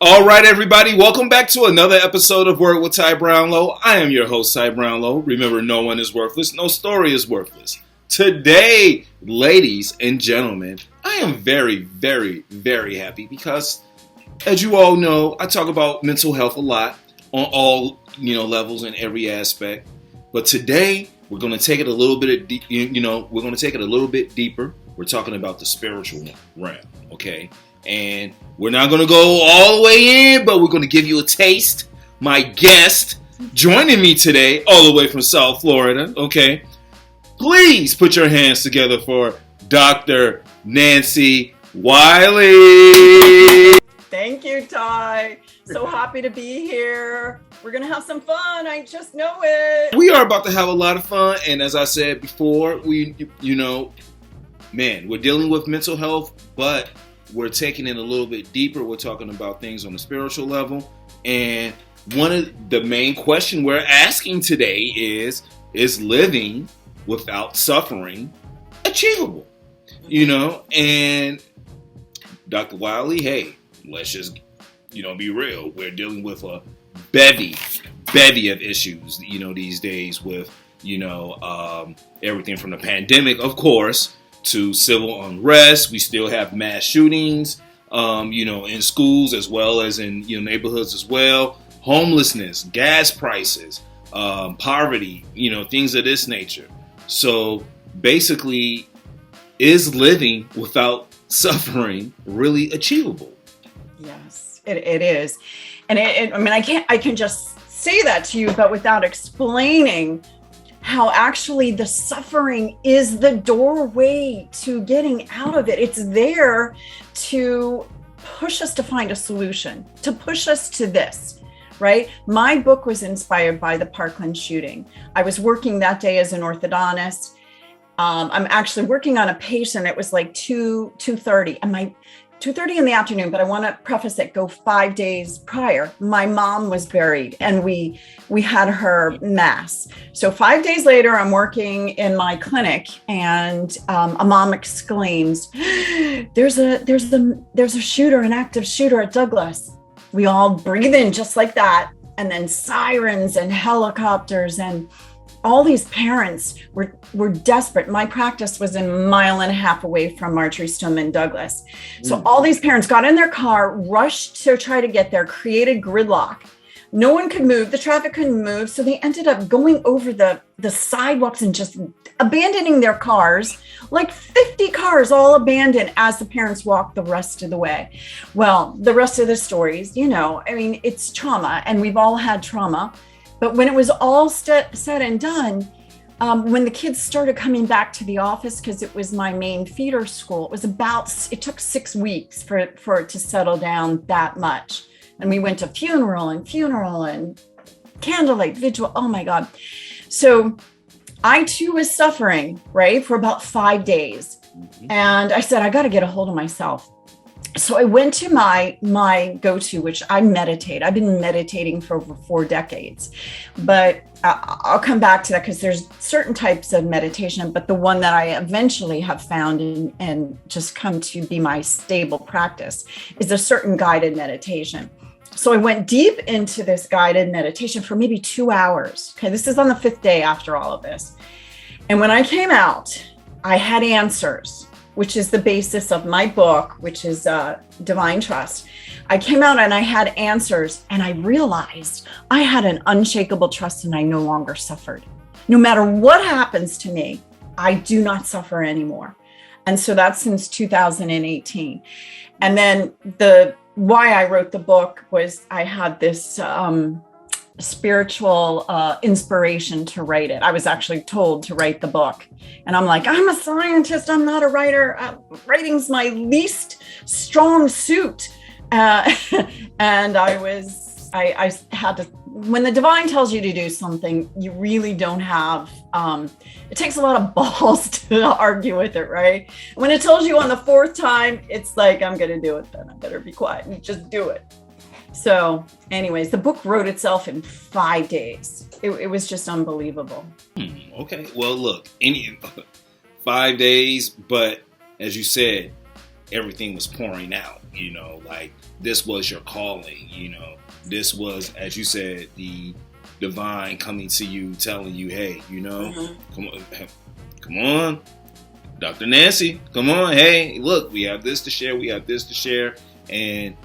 All right, everybody, welcome back to another episode of Word with Ty Brownlow. I am your host, Ty Brownlow. Remember, no one is worthless, no story is worthless. Today, ladies and gentlemen, I am very, very, very happy because, as you all know, I talk about mental health a lot on all levels and every aspect. But today, we're going to take it a little bit, we're going to take it a little bit deeper. We're talking about the spiritual realm, okay? And we're not going to go all the way in, but we're going to give you a taste. My guest joining me today, all the way from South Florida, okay? Please put your hands together for Dr. Nancy Wiley. Thank you, Ty. So happy to be here. We're going to have some fun. I just know it. We are about to have a lot of fun. And as I said before, we're dealing with mental health, but we're taking it a little bit deeper. We're talking about things on the spiritual level. And one of the main questions we're asking today is living without suffering achievable? And Dr. Wiley, hey, let's just, be real. We're dealing with a bevy of issues, these days with, everything from the pandemic, of course, to civil unrest. We still have mass shootings, in schools as well as in neighborhoods as well. Homelessness, gas prices, poverty, things of this nature. So basically, is living without suffering really achievable? Yes, it is. And I can just say that to you, but without explaining how actually the suffering is the doorway to getting out of it. It's there to push us to find a solution, to push us to this, right? My book was inspired by the Parkland shooting. I was working that day as an orthodontist. I'm actually working on a patient. It was like 2:30 and 2:30 in the afternoon, but I want to preface it, go 5 days prior. My mom was buried and we had her mass. So 5 days later, I'm working in my clinic and a mom exclaims, there's a shooter, an active shooter at Douglas. We all breathe in just like that. And then sirens and helicopters and all these parents were desperate. My practice was a mile and a half away from Marjorie Stoneman Douglas. So all these parents got in their car, rushed to try to get there, created gridlock. No one could move. The traffic couldn't move. So they ended up going over the sidewalks and just abandoning their cars, like 50 cars all abandoned as the parents walked the rest of the way. Well, the rest of the stories, it's trauma and we've all had trauma. But when it was all said and done, when the kids started coming back to the office, because it was my main feeder school, it took 6 weeks for it to settle down that much. And we went to funeral and candlelight vigil. Oh my God. So I too was suffering, right, for about 5 days. Mm-hmm. And I said, I got to get a hold of myself. So I went to my go-to, which I meditate. I've been meditating for over 4 decades, but I'll come back to that because there's certain types of meditation, but the one that I eventually have found and just come to be my stable practice is a certain guided meditation. So I went deep into this guided meditation for maybe 2 hours. Okay, this is on the 5th day after all of this. And when I came out, I had answers, which is the basis of my book, which is Divine Trust. I came out and I had answers and I realized I had an unshakable trust and I no longer suffered. No matter what happens to me, I do not suffer anymore. And so that's since 2018. And then why I wrote the book was I had this spiritual inspiration to write it. I was actually told to write the book. And I'm like, I'm a scientist. I'm not a writer. Writing's my least strong suit. And I had to, when the divine tells you to do something, you really don't have, it takes a lot of balls to argue with it, right? When it tells you on the 4th time, it's like, I'm going to do it then. I better be quiet and just do it. So anyways, the book wrote itself in 5 days. It was just unbelievable. Okay. Well, look, 5 days, but as you said, everything was pouring out, like this was your calling, you know. This was, as you said, the divine coming to you, telling you, hey, you know, come on, Dr. Nancy, come on, hey, look, we have this to share, and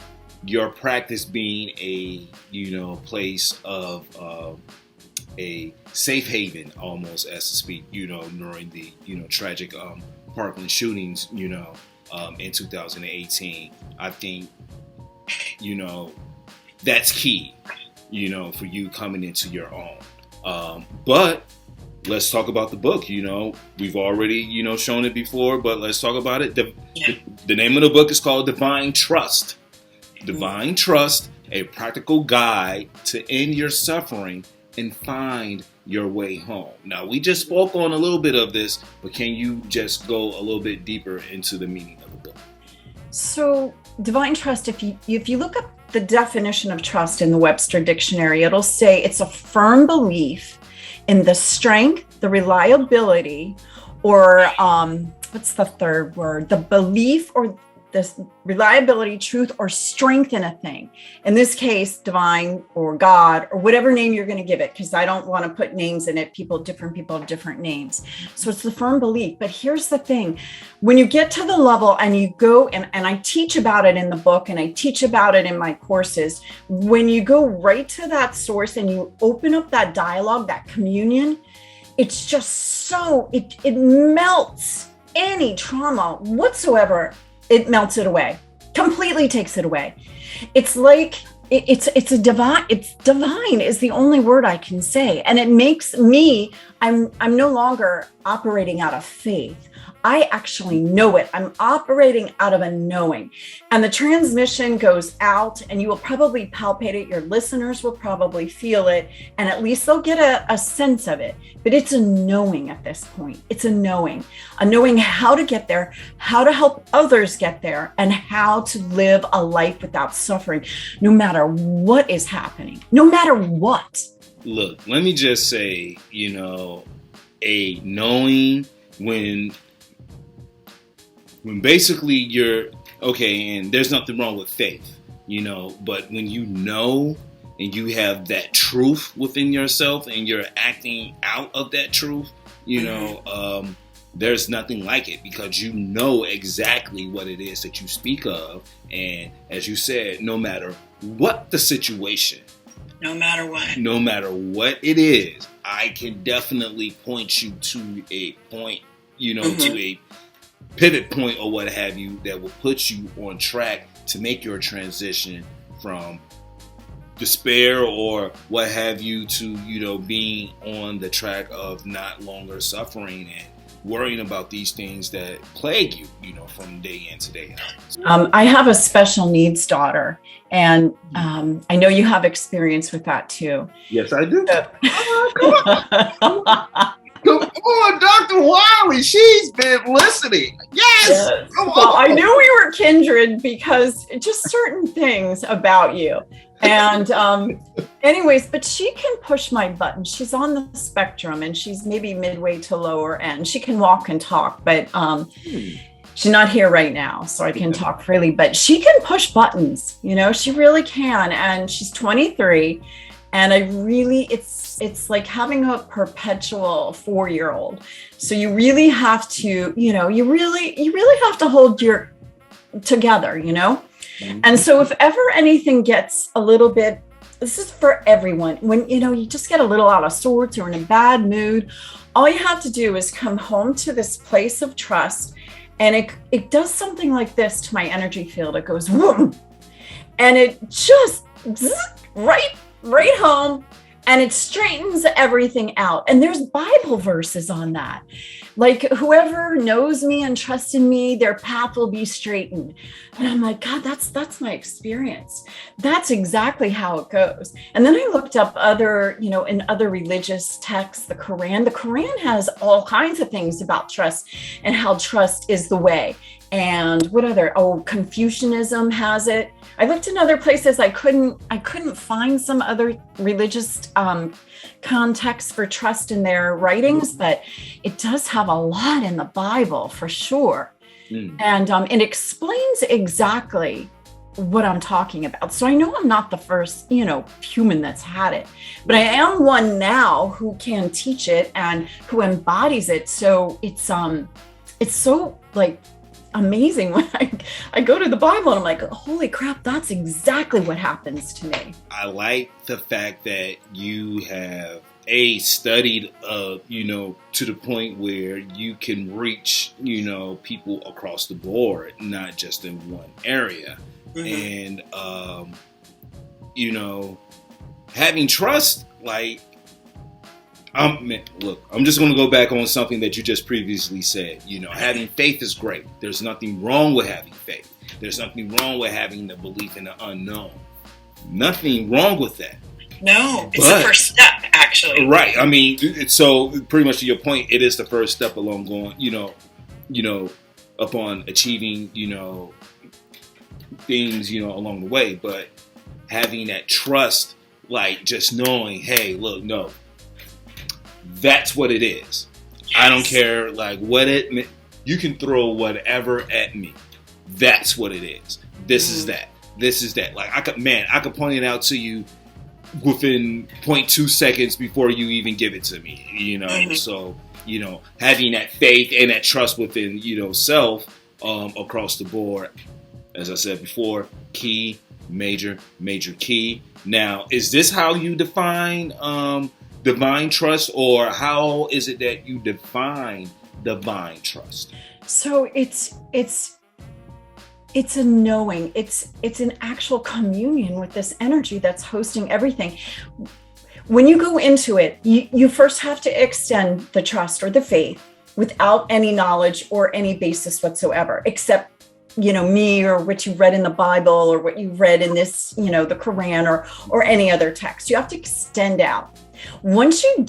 your practice being a, you know, place of a safe haven, almost, as to speak, you know, during the, you know, tragic Parkland shootings, you know, in 2018. I think, you know, that's key, you know, for you coming into your own. But let's talk about the book. You know, we've already, you know, shown it before, but let's talk about it. The name of the book is called Divine Trust. Divine Trust, a practical guide to end your suffering and find your way home. Now, we just spoke on a little bit of this, but can you just go a little bit deeper into the meaning of the book? So, divine trust, if you look up the definition of trust in the Webster Dictionary, it'll say it's a firm belief in the strength, the reliability, or what's the third word? The belief or this reliability, truth, or strength in a thing. In this case, divine or God or whatever name you're going to give it, because I don't want to put names in it. Different people have different names. So it's the firm belief. But here's the thing. When you get to the level and you go, and I teach about it in the book and I teach about it in my courses, when you go right to that source and you open up that dialogue, that communion, it's just so, it melts any trauma whatsoever. It melts it away, completely takes it away. It's like, it's divine is the only word I can say. And it makes me, I'm no longer operating out of faith. I actually know it. I'm operating out of a knowing. And the transmission goes out and you will probably palpate it. Your listeners will probably feel it. And at least they'll get a sense of it. But it's a knowing at this point. It's a knowing how to get there, how to help others get there, and how to live a life without suffering, no matter what is happening, no matter what. Look, let me just say, you know, a knowing when basically you're okay, and there's nothing wrong with faith, you know, but when you know and you have that truth within yourself and you're acting out of that truth, you know, there's nothing like it, because you know exactly what it is that you speak of. And as you said, no matter what the situation, no matter what it is, I can definitely point you to a point, you know, to a pivot point or what have you that will put you on track to make your transition from despair or what have you to, you know, being on the track of not longer suffering and worrying about these things that plague you, you know, from day in to day out. I have a special needs daughter, and I know you have experience with that too. Yes, I do. Come on, Dr. Wiley. She's been listening. Yes. Well, I knew we were kindred because just certain things about you. And anyways, but she can push my buttons. She's on the spectrum and she's maybe midway to lower end. She can walk and talk, but she's not here right now, so I can talk freely. But she can push buttons, you know, she really can. And she's 23. And it's like having a perpetual 4-year-old. So you really have to, you know, you really have to hold your together, you know? And so if ever anything gets a little bit, this is for everyone, when, you know, you just get a little out of sorts or in a bad mood, all you have to do is come home to this place of trust. And it does something like this to my energy field. It goes, whoom, and it just right home, and it straightens everything out. And there's Bible verses on that. Like, whoever knows me and trusts in me, their path will be straightened. And I'm like, God, that's my experience. That's exactly how it goes. And then I looked up other, you know, in other religious texts, the Quran has all kinds of things about trust and how trust is the way. And what other, Confucianism has it. I looked in other places. I couldn't find some other religious context for trust in their writings, but it does have a lot in the Bible for sure. And it explains exactly what I'm talking about. So I know I'm not the first, human that's had it, but I am one now who can teach it and who embodies it. So it's so like amazing when I go to the Bible and I'm like, holy crap, that's exactly what happens to me. I like the fact that you have studied, to the point where you can reach, people across the board, not just in one area. And, having trust, like, look, I'm just going to go back on something that you just previously said. Having faith is great. There's nothing wrong with having faith. There's nothing wrong with having the belief in the unknown. Nothing wrong with that. No, it's the first step, actually. Right. I mean, so pretty much to your point, it is the first step along going, upon achieving, things, along the way. But having that trust, like just knowing, hey, look, no, that's what it is. Yes. I don't care, like, what you can throw whatever at me. That's what it is. This is that. This is that. Like, I could point it out to you within 0.2 seconds before you even give it to me, So, having that faith and that trust within, self, across the board, as I said before, key, major key. Now, is this how you define divine trust, or how is it that you define divine trust? So it's a knowing, it's an actual communion with this energy that's hosting everything. When you go into it, you first have to extend the trust or the faith without any knowledge or any basis whatsoever, except, me or what you read in the Bible or what you read in this, the Quran or any other text. You have to extend out. Once you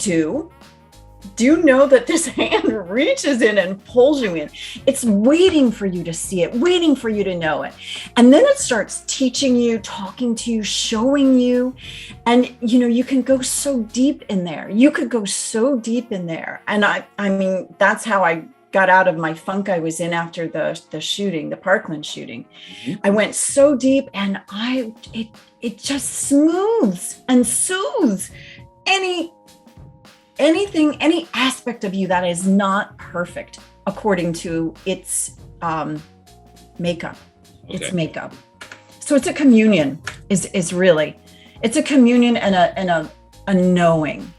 do know that this hand reaches in and pulls you in. It's waiting for you to see it, waiting for you to know it. And then it starts teaching you, talking to you, showing you. And, you can go so deep in there. You could go so deep in there. And I mean, that's how I got out of my funk I was in after the shooting, the Parkland shooting. Mm-hmm. I went so deep, and it just smooths and soothes anything, any aspect of you that is not perfect according to its makeup. Okay. Its makeup. So it's a communion. Is really, it's a communion and a knowing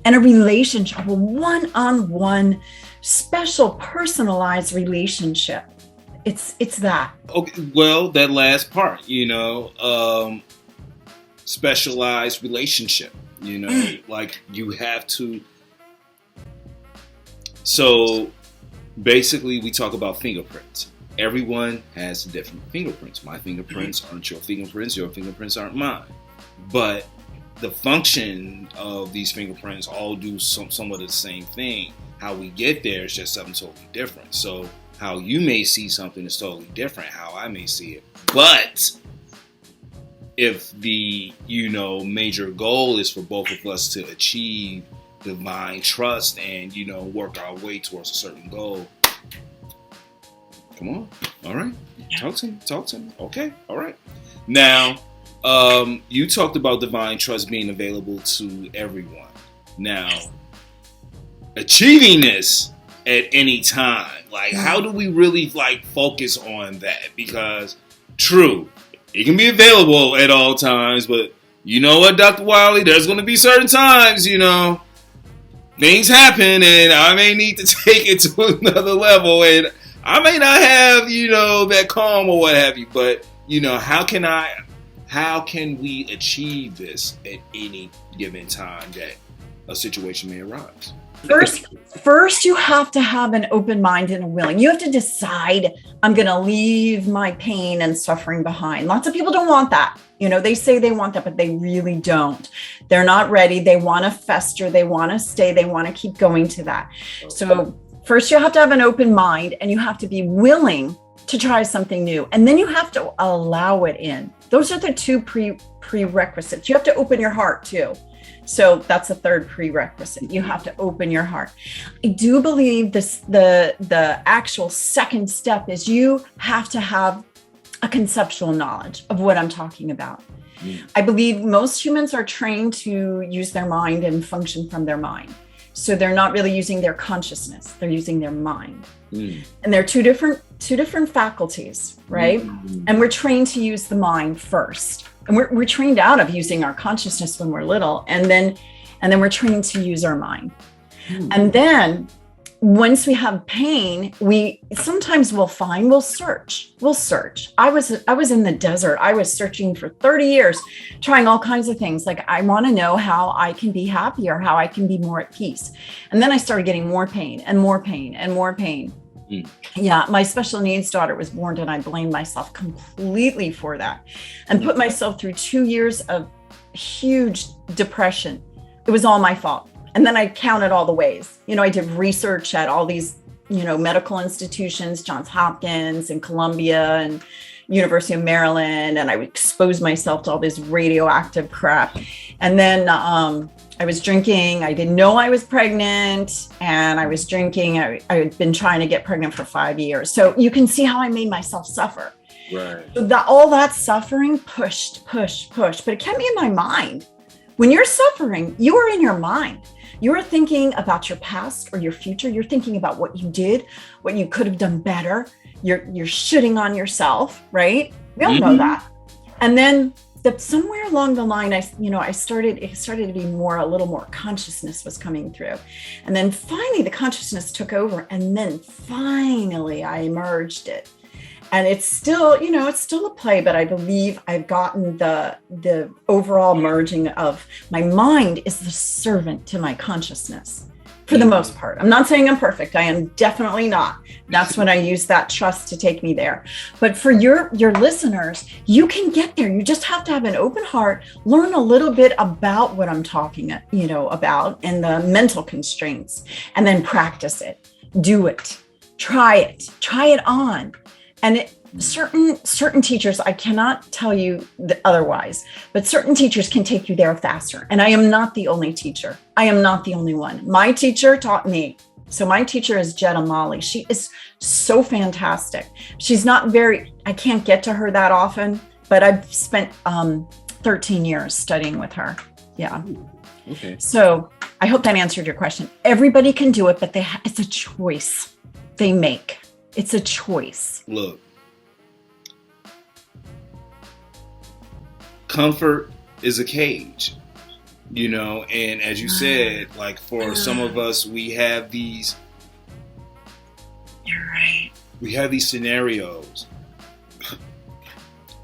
and a relationship, a one-on-one, special, personalized relationship. It's that. Okay. Well, that last part, specialized relationship. Like you have to. So basically, we talk about fingerprints. Everyone has different fingerprints. My fingerprints aren't your fingerprints. Your fingerprints aren't mine. But the function of these fingerprints all do somewhat of the same thing. How we get there is just something totally different. So how you may see something is totally different. How I may see it, but if the, major goal is for both of us to achieve divine trust and, work our way towards a certain goal. Come on. All right. Talk to me. Okay. All right. Now, you talked about divine trust being available to everyone. Now, achieving this at any time, like, how do we really, focus on that? Because, true, it can be available at all times, but you know what, Dr. Wiley? There's going to be certain times, things happen, and I may need to take it to another level, and I may not have, that calm or what have you. But, how can we achieve this at any given time that a situation may arise? First, you have to have an open mind and a willing. You have to decide, I'm going to leave my pain and suffering behind. Lots of people don't want that. They say they want that, but they really don't. They're not ready. They want to fester. They want to stay. They want to keep going to that. So first, you have to have an open mind, and you have to be willing to try something new. And then you have to allow it in. Those are the two prerequisites. You have to open your heart too. So that's the third prerequisite. You have to open your heart. I do believe the actual second step is you have to have a conceptual knowledge of what I'm talking about. I believe most humans are trained to use their mind and function from their mind. So they're not really using their consciousness, they're using their mind. And they're two different faculties, right? And we're trained to use the mind first. And we're trained out of using our consciousness when we're little, and then we're trained to use our mind. And then once we have pain, we'll search. I was in the desert. I was searching for 30 years, trying all kinds of things. Like, I want to know how I can be happier, how I can be more at peace. And then I started getting more pain and more pain and more pain. Yeah, my special needs daughter was born, and I blamed myself completely for that and put myself through 2 years of huge depression. It was all my fault. And then I counted all the ways. I did research at all these, medical institutions, Johns Hopkins and Columbia and University of Maryland. And I exposed myself to all this radioactive crap. And then I was drinking. I didn't know I was pregnant, and I was drinking. I had been trying to get pregnant for 5 years. So you can see how I made myself suffer. Right. So all that suffering pushed, but it kept me in my mind. When you're suffering, you are in your mind. You're thinking about your past or your future. You're thinking about what you did, what you could have done better. You're shitting on yourself, right? We all know that. And then somewhere along the line, it started to be a little more consciousness was coming through. And then finally the consciousness took over, and then finally I merged it. And it's still a play, but I believe I've gotten the overall merging of my mind is the servant to my consciousness for the most part. I'm not saying I'm perfect. I am definitely not. That's when I use that trust to take me there. But for your listeners, you can get there. You just have to have an open heart, learn a little bit about what I'm talking, about, and the mental constraints, and then practice it. Do it. Try it on. And certain teachers, I cannot tell you otherwise, but certain teachers can take you there faster. And I am not the only teacher. I am not the only one. My teacher taught me. So my teacher is Jetta Molly. She is so fantastic. She's not I can't get to her that often, but I've spent 13 years studying with her. Yeah. Okay. So I hope that answered your question. Everybody can do it, but it's a choice they make. It's a choice. Look, comfort is a cage, and as you said, like for some of us, we have these. You're right. We have these scenarios.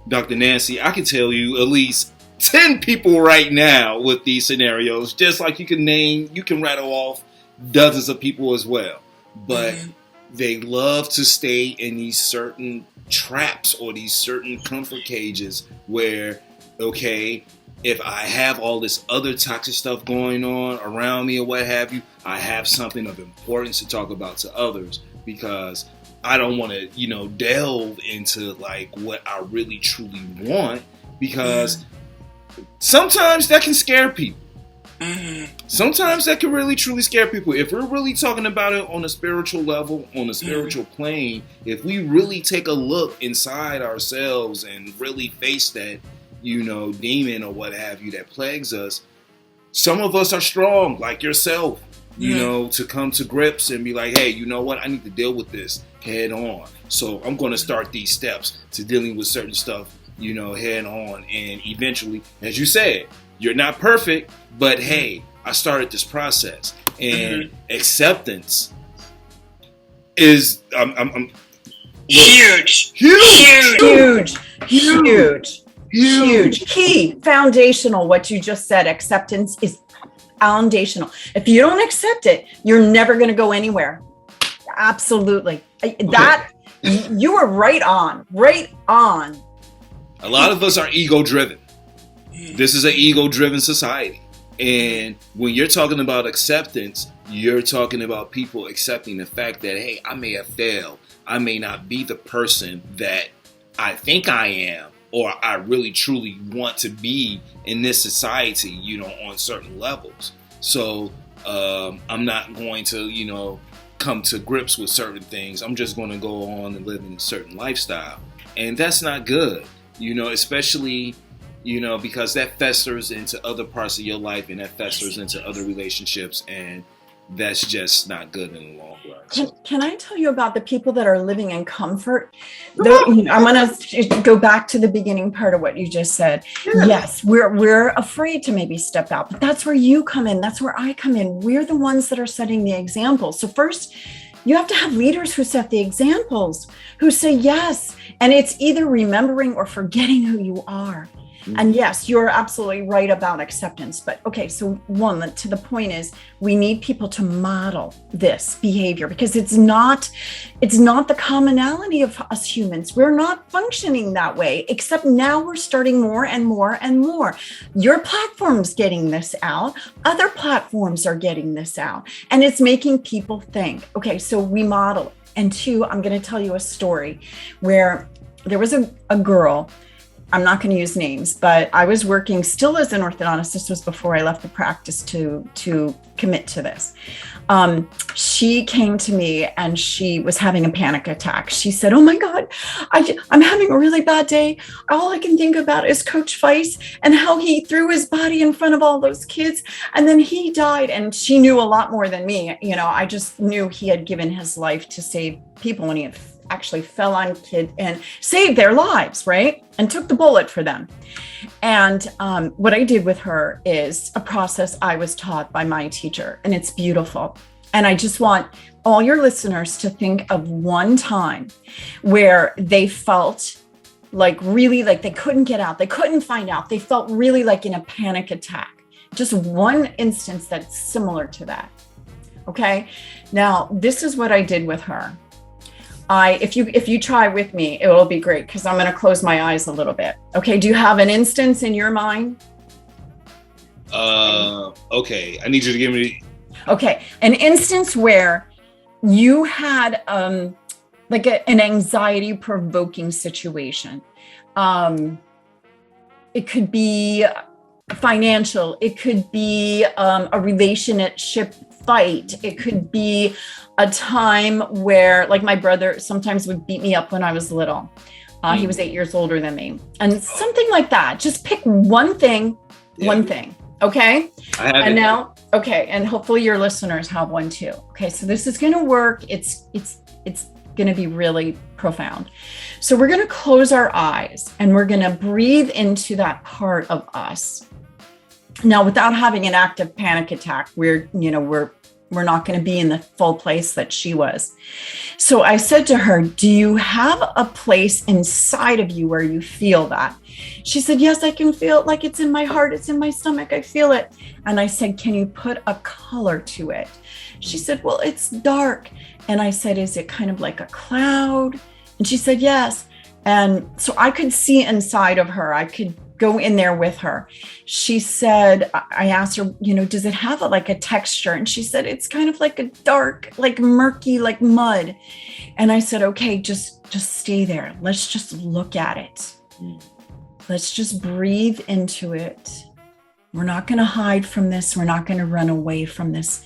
Dr. Nancy, I can tell you at least 10 people right now with these scenarios, just like you can rattle off dozens of people as well. But they love to stay in these certain traps or these certain comfort cages where, okay, if I have all this other toxic stuff going on around me or what have you, I have something of importance to talk about to others because I don't want to, delve into like what I really truly want because sometimes that can scare people. Sometimes that can really truly scare people. If we're really talking about it on a spiritual level, on a spiritual plane, if we really take a look inside ourselves and really face that, demon or what have you that plagues us, some of us are strong, like yourself, to come to grips and be like, hey, you know what? I need to deal with this head on. So I'm going to start these steps to dealing with certain stuff, head on. And eventually, as you said, you're not perfect, but hey, I started this process, and acceptance is huge, key, foundational. What you just said, acceptance is foundational. If you don't accept it, you're never going to go anywhere. Absolutely, that you are right on. A lot of us are ego-driven. This is an ego-driven society. And when you're talking about acceptance, you're talking about people accepting the fact that, hey, I may have failed. I may not be the person that I think I am or I really truly want to be in this society, on certain levels. So I'm not going to, come to grips with certain things. I'm just going to go on and live in a certain lifestyle. And that's not good, especially, because that festers into other parts of your life, and that festers into other relationships. And that's just not good in the long run. Can I tell you about the people that are living in comfort? I'm going to go back to the beginning part of what you just said. Yeah. Yes, we're afraid to maybe step out, but that's where you come in. That's where I come in. We're the ones that are setting the example. So first, you have to have leaders who set the examples, who say yes. And it's either remembering or forgetting who you are. And yes, you're absolutely right about acceptance. But okay, so to the point is, we need people to model this behavior, because it's not the commonality of us humans. We're not functioning that way, except now we're starting more and more and more. Your platform's getting this out. Other platforms are getting this out. And it's making people think. Okay, so we model it. And two, I'm going to tell you a story where there was a girl. I'm not going to use names, but I was working still as an orthodontist. This was before I left the practice to commit to this. She came to me and she was having a panic attack. She said, "Oh my God, I'm having a really bad day. All I can think about is Coach Weiss and how he threw his body in front of all those kids. And then he died." And she knew a lot more than me. I just knew he had given his life to save people when he had actually fell on kids and saved their lives, right? And took the bullet for them. And what I did with her is a process I was taught by my teacher, and it's beautiful. And I just want all your listeners to think of one time where they felt really like they couldn't get out, they couldn't find out, they felt really like in a panic attack. Just one instance that's similar to that. Okay, now this is what I did with her. If you try with me, it will be great, because I'm going to close my eyes a little bit. Okay. Do you have an instance in your mind? Okay. I need you to give me. Okay. An instance where you had an anxiety provoking situation. It could be financial. It could be a relationship fight. It could be a time where, like, my brother sometimes would beat me up when I was little. He was 8 years older than me, and something like that. Just pick one thing, okay? I have and now, okay, and hopefully your listeners have one too. Okay, so this is going to work. It's going to be really profound. So we're going to close our eyes and we're going to breathe into that part of us. Now, without having an active panic attack, we're not going to be in the full place that she was. So I said to her, "Do you have a place inside of you where you feel that?" She said, "Yes, I can feel it, like it's in my heart, it's in my stomach, I feel it." And I said, "Can you put a color to it?" She said, "Well, it's dark." And I said, "Is it kind of like a cloud?" And she said, "Yes." And so I could see inside of her. I could go in there with her. She said, I asked her, "Does it have a texture?" And she said, "It's kind of like a dark, like murky, like mud." And I said, "Okay, just stay there. Let's just look at it. Let's just breathe into it. We're not going to hide from this. We're not going to run away from this.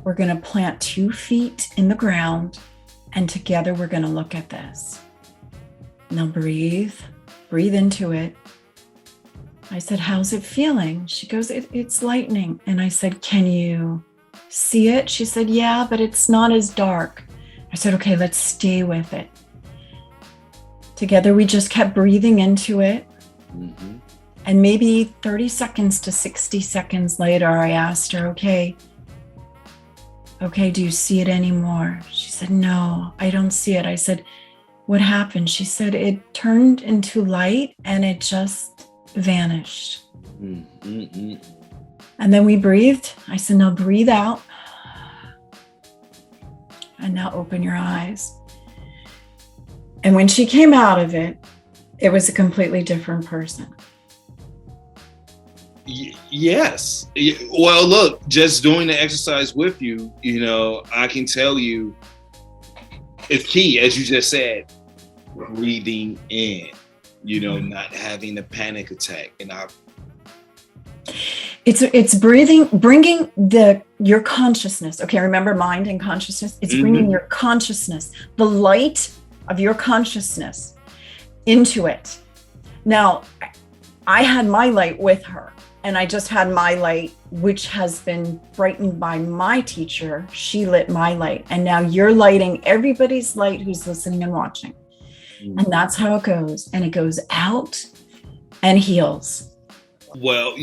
We're going to plant 2 feet in the ground, and together we're going to look at this. Now breathe into it." I said, "How's it feeling?" She goes, it's lightning. And I said, "Can you see it?" She said, "Yeah, but it's not as dark." I said, "Okay, let's stay with it." Together, we just kept breathing into it. Mm-hmm. And maybe 30 seconds to 60 seconds later, I asked her, okay, do you see it anymore?" She said, "No, I don't see it." I said, "What happened?" She said, "It turned into light and it just vanished." Mm-hmm. And then we breathed. I said, "Now breathe out. And now open your eyes." And when she came out of it, it was a completely different person. Yes. Well, look, just doing the exercise with you, I can tell you it's key, as you just said, breathing in. Not having a panic attack. And It's bringing your consciousness. Okay, remember mind and consciousness? It's bringing your consciousness, the light of your consciousness into it. Now, I had my light with her, and I just had my light, which has been brightened by my teacher. She lit my light, and now you're lighting everybody's light who's listening and watching. And that's how it goes. And it goes out and heals. Well,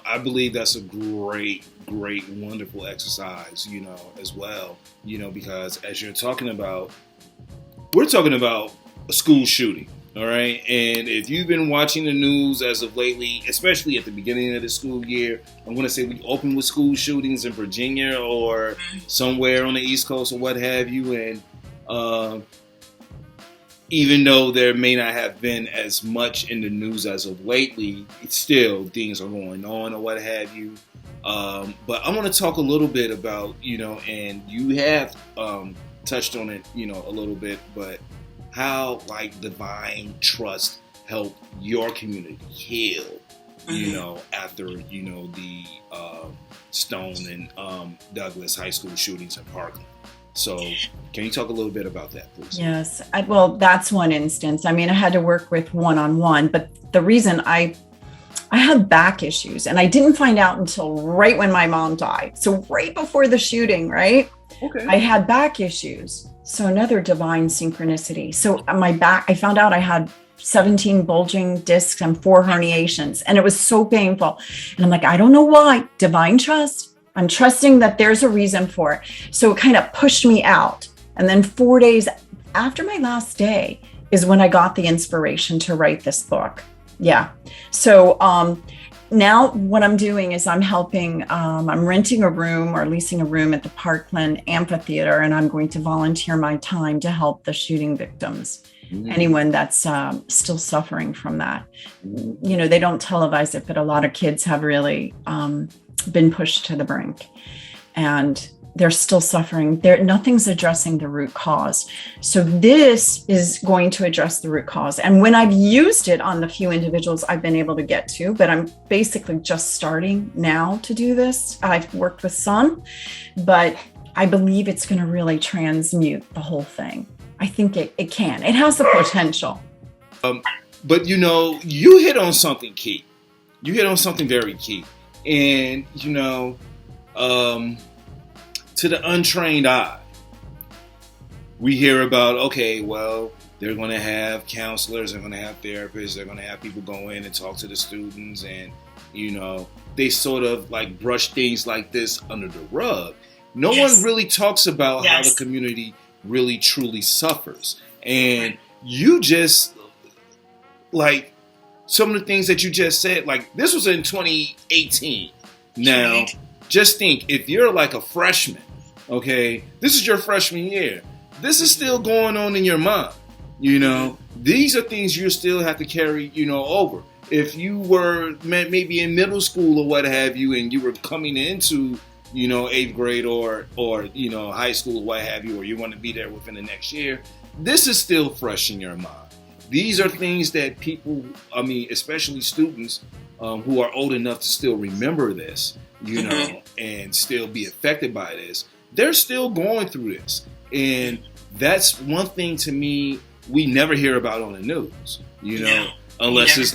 I believe that's a great, wonderful exercise, as well, because as you're talking about, we're talking about a school shooting. All right. And if you've been watching the news as of lately, especially at the beginning of the school year, I'm going to say we opened with school shootings in Virginia or somewhere on the East Coast or what have you. And even though there may not have been as much in the news as of lately, still things are going on or what have you. But I want to talk a little bit about, and you have touched on it, a little bit, but how divine trust helped your community heal, after, the Stone and Douglas high school shootings in Parkland. So can you talk a little bit about that, please? Yes. Well, that's one instance. I mean, I had to work with one-on-one, but the reason I had back issues, and I didn't find out until right when my mom died. So right before the shooting, right? Okay. I had back issues. So another divine synchronicity. So my back, I found out I had 17 bulging discs and 4 herniations, and it was so painful. And I'm like, I don't know why. Divine trust. I'm trusting that there's a reason for it. So it kind of pushed me out. And then 4 days after my last day is when I got the inspiration to write this book. Yeah. So now what I'm doing is I'm helping, I'm renting a room or leasing a room at the Parkland Amphitheater, and I'm going to volunteer my time to help the shooting victims, anyone that's still suffering from that. They don't televise it, but a lot of kids have really been pushed to the brink, and they're still suffering. Nothing's addressing the root cause. So this is going to address the root cause. And when I've used it on the few individuals I've been able to get to, but I'm basically just starting now to do this. I've worked with some, but I believe it's going to really transmute the whole thing. I think it can. It has the potential. But you hit on something key. You hit on something very key. And, to the untrained eye, we hear about, okay, well, they're going to have counselors, they're going to have therapists, they're going to have people go in and talk to the students, and, they sort of brush things like this under the rug. No one really talks about how the community really truly suffers. And you just, some of the things that you just said, this was in 2018. Now, just think, if you're a freshman, okay, this is your freshman year, this is still going on in your mind, these are things you still have to carry, over. If you were maybe in middle school or what have you, and you were coming into, 8th grade or high school or what have you, or you want to be there within the next year, this is still fresh in your mind. These are things that people, especially students who are old enough to still remember this, and still be affected by this, they're still going through this. And that's one thing to me we never hear about on the news, unless it's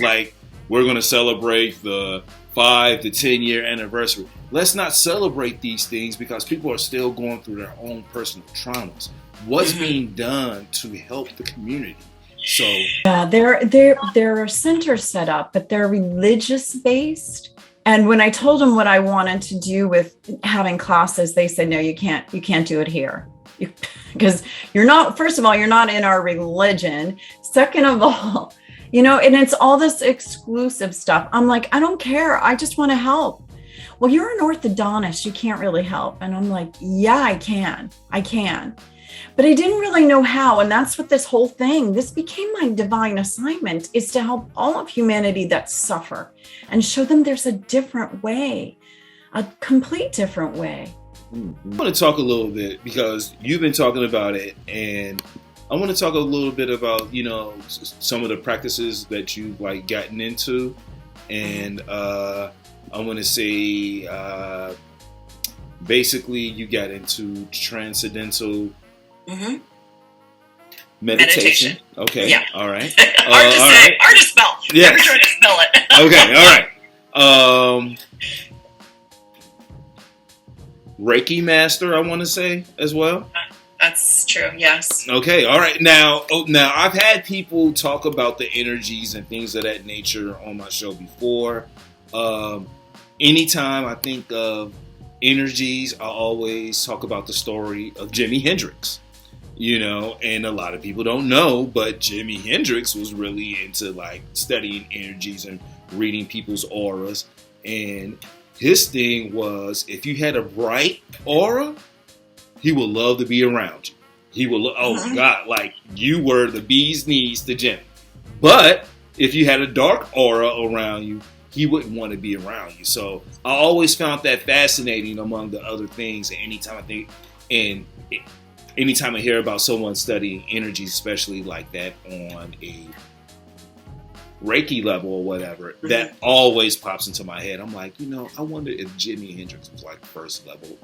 we're going to celebrate the 5 to 10 year anniversary. Let's not celebrate these things because people are still going through their own personal traumas. What's being done to help the community? So yeah, there are centers set up, but they're religious based. And when I told them what I wanted to do with having classes, they said, no, you can't do it here. Because you're not, first of all, you're not in our religion. Second of all, and it's all this exclusive stuff. I'm like, I don't care. I just want to help. Well, you're an orthodontist. You can't really help. And I'm like, yeah, I can. But I didn't really know how. And that's what this whole thing, this became my divine assignment, is to help all of humanity that suffer and show them there's a different way, a complete different way. I want to talk a little bit because you've been talking about it, and I want to talk a little bit about, some of the practices that you've gotten into, and, I'm going to say basically you got into transcendental meditation. Okay. Yeah. All right. Hard to say. Hard to spell. Yes. Never try to spell it. Okay. All right. Reiki master, I want to say as well. That's true. Yes. Okay. All right. Now I've had people talk about the energies and things of that nature on my show before. Anytime I think of energies, I always talk about the story of Jimi Hendrix. And a lot of people don't know, but Jimi Hendrix was really into like studying energies and reading people's auras. And his thing was, if you had a bright aura, he would love to be around you. He would, God, like you were the bee's knees to Jimmy. But if you had a dark aura around you, he wouldn't want to be around you. So I always found that fascinating among the other things. And anytime I hear about someone studying energy, especially like that on a Reiki level or whatever, that always pops into my head. I'm like, I wonder if Jimi Hendrix was like first level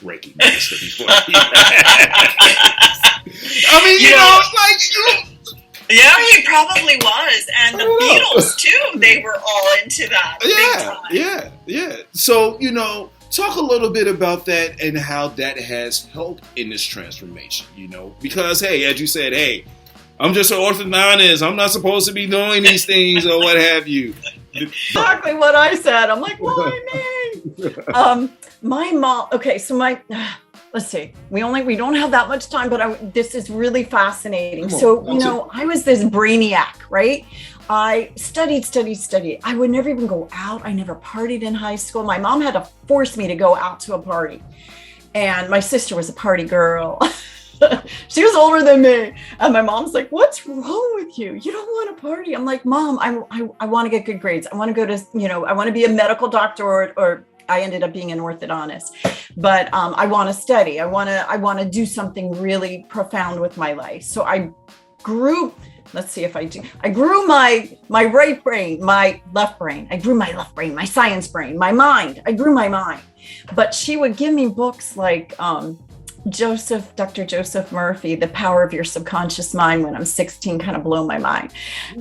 Reiki master before. Yeah, he probably was. And the Beatles, too, they were all into that. Yeah. So, talk a little bit about that and how that has helped in this transformation, because, hey, as you said, hey, I'm just an orthodontist. I'm not supposed to be doing these things or what have you. Exactly what I said. I'm like, why me? My mom. Okay, so let's see. We don't have that much time, but this is really fascinating. I was this brainiac, right? I studied. I would never even go out. I never partied in high school. My mom had to force me to go out to a party, and my sister was a party girl. She was older than me. And my mom's like, what's wrong with you? You don't want to party. I'm like, Mom, I want to get good grades. I want to go to, I want to be a medical doctor or I ended up being an orthodontist, but I want to study. I want to do something really profound with my life. So I grew, let's see if I do. I grew my right brain, my left brain. I grew my left brain, my science brain, my mind. I grew my mind. But she would give me books like, Dr. Joseph Murphy, The Power of Your Subconscious Mind, when I'm 16, kind of blow my mind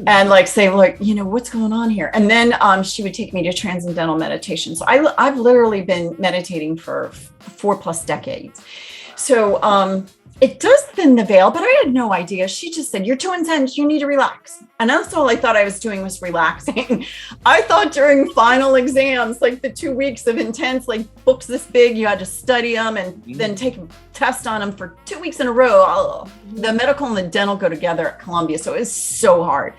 and like say, like, what's going on here? And then she would take me to transcendental meditation. So I've literally been meditating for 4+ decades. So it does thin the veil, but I had no idea. She just said, you're too intense. You need to relax. And that's all I thought I was doing was relaxing. I thought during final exams, like the 2 weeks of intense, like books this big, you had to study them and then take a test on them for 2 weeks in a row. The medical and the dental go together at Columbia. So it's so hard.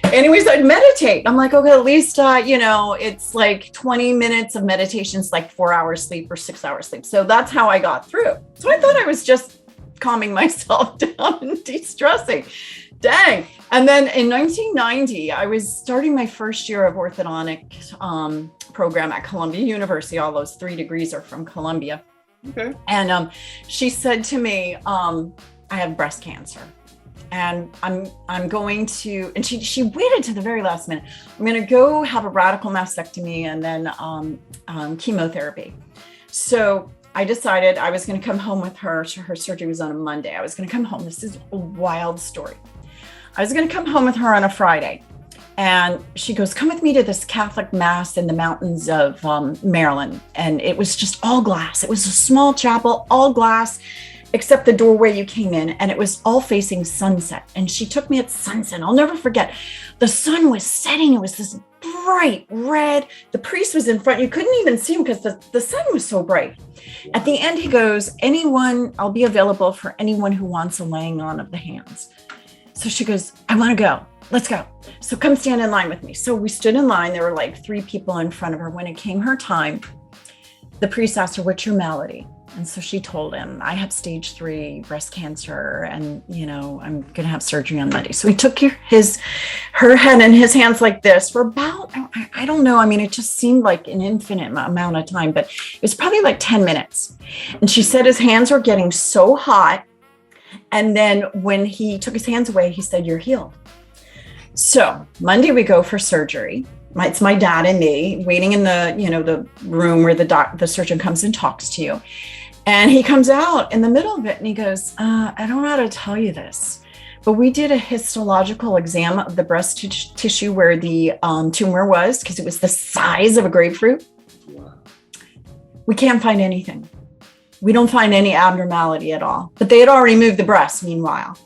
Anyways, I'd meditate. I'm like, okay, at least, it's like 20 minutes of meditation is like 4 hours sleep or 6 hours sleep. So that's how I got through. So I thought I was just calming myself down and de-stressing. Dang. And then in 1990, I was starting my first year of orthodontic program at Columbia University. All those 3 degrees are from Columbia. Okay. And she said to me, I have breast cancer. And I'm going to, and she waited to the very last minute. I'm going to go have a radical mastectomy and then chemotherapy. So I decided I was going to come home with her. Her surgery was on a Monday. I was going to come home. This is a wild story. I was going to come home with her on a Friday. And she goes, come with me to this Catholic mass in the mountains of Maryland. And it was just all glass. It was a small chapel, all glass, except the doorway you came in. And it was all facing sunset. And she took me at sunset. I'll never forget. The sun was setting. It was this bright red. The priest was in front. You couldn't even see him because the sun was so bright. At the end, he goes, I'll be available for anyone who wants a laying on of the hands. So she goes, I want to go. Let's go. So come stand in line with me. So we stood in line. There were like 3 people in front of her. When it came her time, the priest asked her, what's your malady? And so she told him, I have stage 3 breast cancer and, I'm going to have surgery on Monday. So he took her head in his hands like this for about, I don't know. I mean, it just seemed like an infinite amount of time, but it was probably like 10 minutes. And she said his hands were getting so hot. And then when he took his hands away, he said, you're healed. So Monday we go for surgery. It's my dad and me waiting in the, the room where the surgeon comes and talks to you. And he comes out in the middle of it and he goes, I don't know how to tell you this, but we did a histological exam of the breast tissue where the tumor was, because it was the size of a grapefruit. Wow. We can't find anything. We don't find any abnormality at all. But they had already moved the breast meanwhile.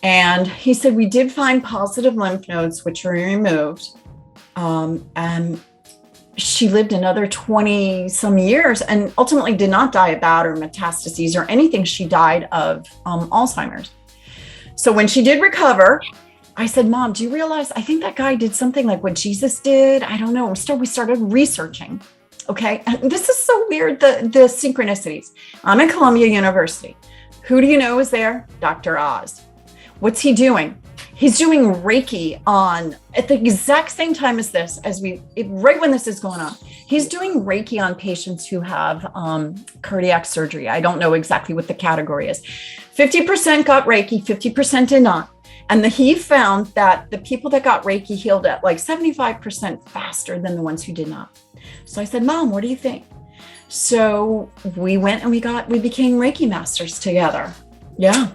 And he said, we did find positive lymph nodes, which were removed. And she lived another 20 some years and ultimately did not die of bowel or metastases or anything. She died of Alzheimer's. So when she did recover, I said, Mom, do you realize, I think that guy did something like what Jesus did? I don't know. We started researching. Okay. And this is so weird. The synchronicities. I'm at Columbia University. Who do you know is there? Dr. Oz. What's he doing? He's doing Reiki at the exact same time as this, right when this is going on. He's doing Reiki on patients who have cardiac surgery. I don't know exactly what the category is. 50% got Reiki, 50% did not. And he found that the people that got Reiki healed at like 75% faster than the ones who did not. So I said, Mom, what do you think? So we went and we became Reiki masters together. Yeah.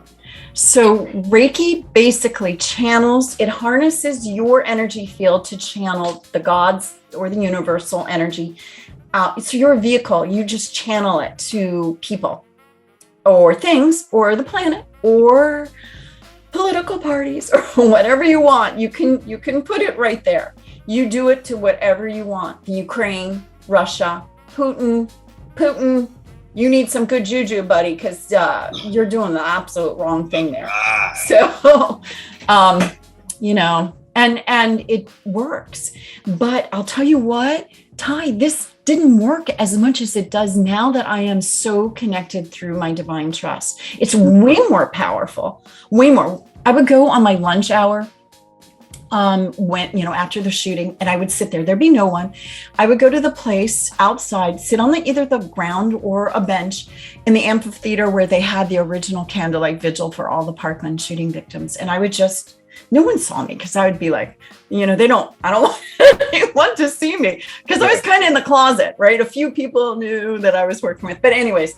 So Reiki basically it harnesses your energy field to channel the gods or the universal energy out. So you're a vehicle. You just channel it to people or things or the planet or political parties or whatever you want. You can put it right there. You do it to whatever you want. The Ukraine, Russia, Putin, you need some good juju, buddy, because you're doing the absolute wrong thing there. So, and it works. But I'll tell you what, Ty, this didn't work as much as it does now that I am so connected through my divine trust. It's way more powerful, way more. I would go on my lunch hour after the shooting, and I would sit there. There'd be no one. I would go to the place outside, sit on either the ground or a bench in the amphitheater where they had the original candlelight vigil for all the Parkland shooting victims. And I would no one saw me because I would be like, I don't want to see me because I was kind of in the closet, right? A few people knew that I was working with, but anyways,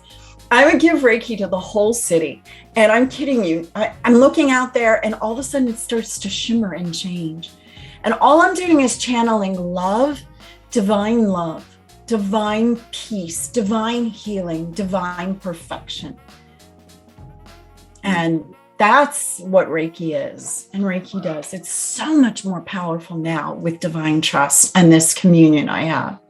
I would give Reiki to the whole city. And I'm kidding you. I'm looking out there and all of a sudden it starts to shimmer and change. And all I'm doing is channeling love, divine peace, divine healing, divine perfection. And that's what Reiki is. And Reiki does. It's so much more powerful now with divine trust and this communion I have.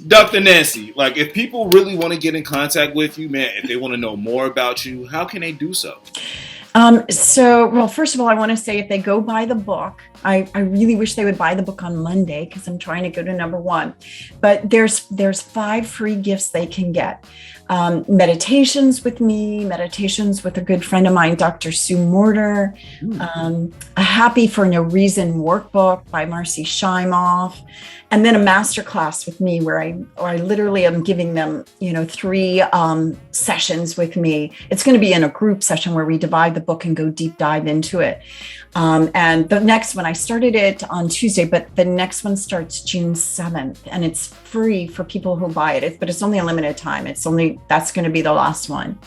Dr. Nancy, like if people really want to get in contact with you, man, if they want to know more about you, how can they do so? First of all, I want to say if they go buy the book, I really wish they would buy the book on Monday because I'm trying to go to number 1. But there's 5 free gifts they can get. Meditations with me, meditations with a good friend of mine, Dr. Sue Mortar, a Happy for No Reason workbook by Marcy Shimoff, and then a masterclass with me where I literally am giving them, 3 sessions with me. It's going to be in a group session where we divide the book and go deep dive into it. And the next one, I started it on Tuesday, but the next one starts June 7th and it's free for people who buy it, but it's only a limited time. That's going to be the last one.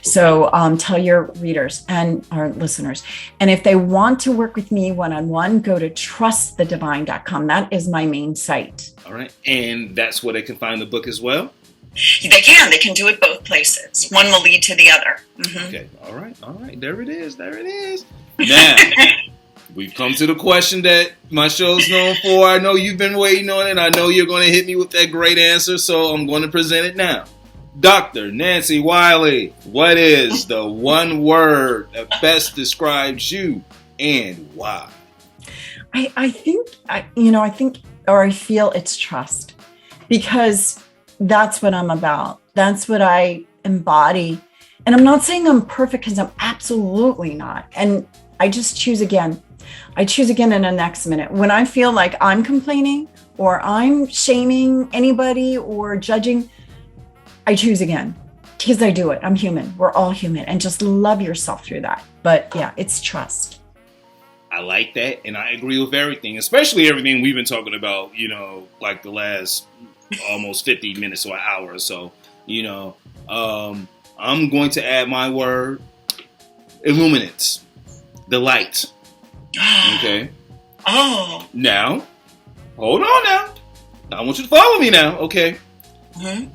So tell your readers and our listeners. And if they want to work with me one-on-one, go to trustthedivine.com. That is my main site. All right. And that's where they can find the book as well? They can do it both places. One will lead to the other. Mm-hmm. Okay. All right. There it is. Now, we've come to the question that my show's known for. I know you've been waiting on it. I know you're going to hit me with that great answer, so I'm going to present it now. Dr. Nancy Wiley, what is the one word that best describes you and why? I feel it's trust, because that's what I'm about. That's what I embody. And I'm not saying I'm perfect because I'm absolutely not. And I just choose again. I choose again in the next minute. When I feel like I'm complaining or I'm shaming anybody or judging, I choose again because I do it. I'm human. We're all human. And just love yourself through that. But yeah, it's trust. I like that, and I agree with everything, especially everything we've been talking about, like the last almost 50 minutes or an hour or so. I'm going to add my word, illuminates, the light. Okay? Oh. Now, hold on now. I want you to follow me now, okay? Mm-hmm.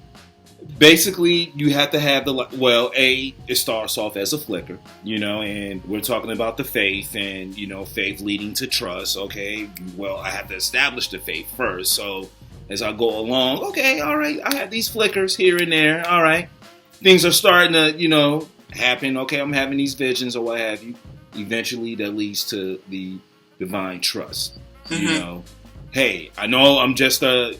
Basically, you have to have it starts off as a flicker, and we're talking about the faith and, faith leading to trust, okay? Well, I have to establish the faith first. So as I go along, okay, all right, I have these flickers here and there, all right. Things are starting to, happen. Okay, I'm having these visions or what have you. Eventually, that leads to the divine trust. Mm-hmm. Hey, I know I'm just a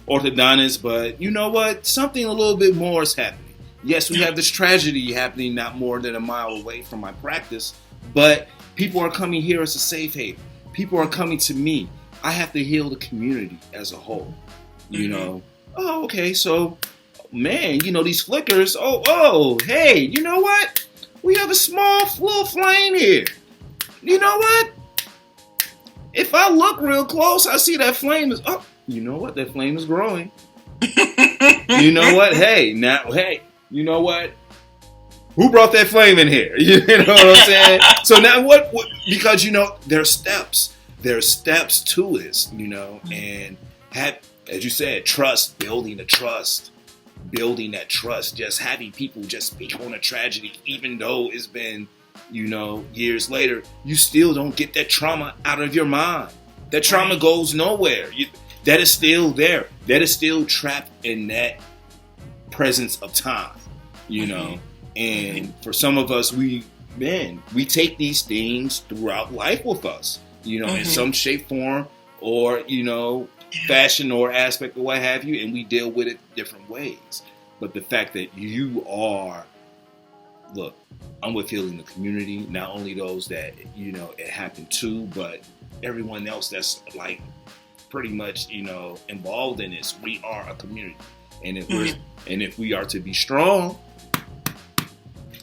orthodontist, but you know what? Something a little bit more is happening. Yes, we have this tragedy happening not more than a mile away from my practice, but people are coming here as a safe haven. People are coming to me. I have to heal the community as a whole. Mm-hmm. Oh, okay, so, man, these flickers, hey, you know what? We have a small little flame here. You know what? If I look real close, I see that flame is up. You know what? That flame is growing. You know what? Hey, you know what? Who brought that flame in here? You know what I'm saying? So now what because, there are steps. There are steps to this, and as you said, trust, building that trust, just having people just speak on a tragedy, even though it's been, years later, you still don't get that trauma out of your mind. That trauma goes nowhere. That is still there. That is still trapped in that presence of time, And for some of us, we take these things throughout life with us, in some shape, form, or, fashion or aspect or what have you, and we deal with it different ways. But the fact that I'm with healing the community, not only those that, it happened to, but everyone else that's like pretty much, involved in this. We are a community. And if we are to be strong,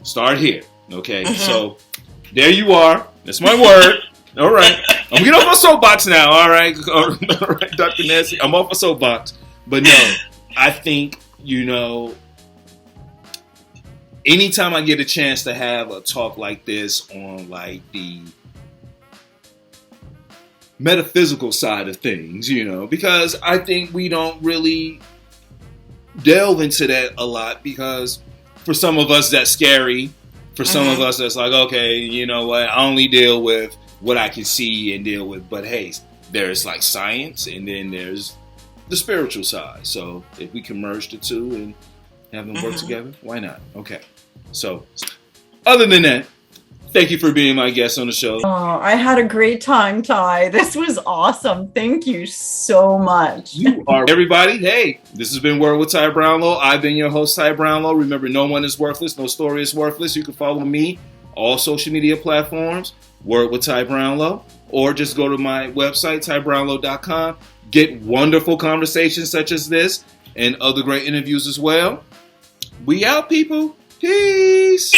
start here. Okay. So there you are. That's my word. All right. I'm getting off my soapbox now. All right. All right, Dr. Nancy. I'm off my soapbox. But no, I think, anytime I get a chance to have a talk like this on like the metaphysical side of things, because I think we don't really delve into that a lot, because for some of us that's scary. For some of us that's like, okay, you know what, I only deal with what I can see and deal with. But hey, there's like science and then there's the spiritual side. So if we can merge the two and have them work together, why not? Okay. So other than that, thank you for being my guest on the show. Oh, I had a great time, Ty. This was awesome. Thank you so much. You are everybody. Hey, this has been Word with Ty Brownlow. I've been your host, Ty Brownlow. Remember, no one is worthless. No story is worthless. You can follow me all social media platforms, Word with Ty Brownlow, or just go to my website, tybrownlow.com. Get wonderful conversations such as this and other great interviews as well. We out, people. Peace.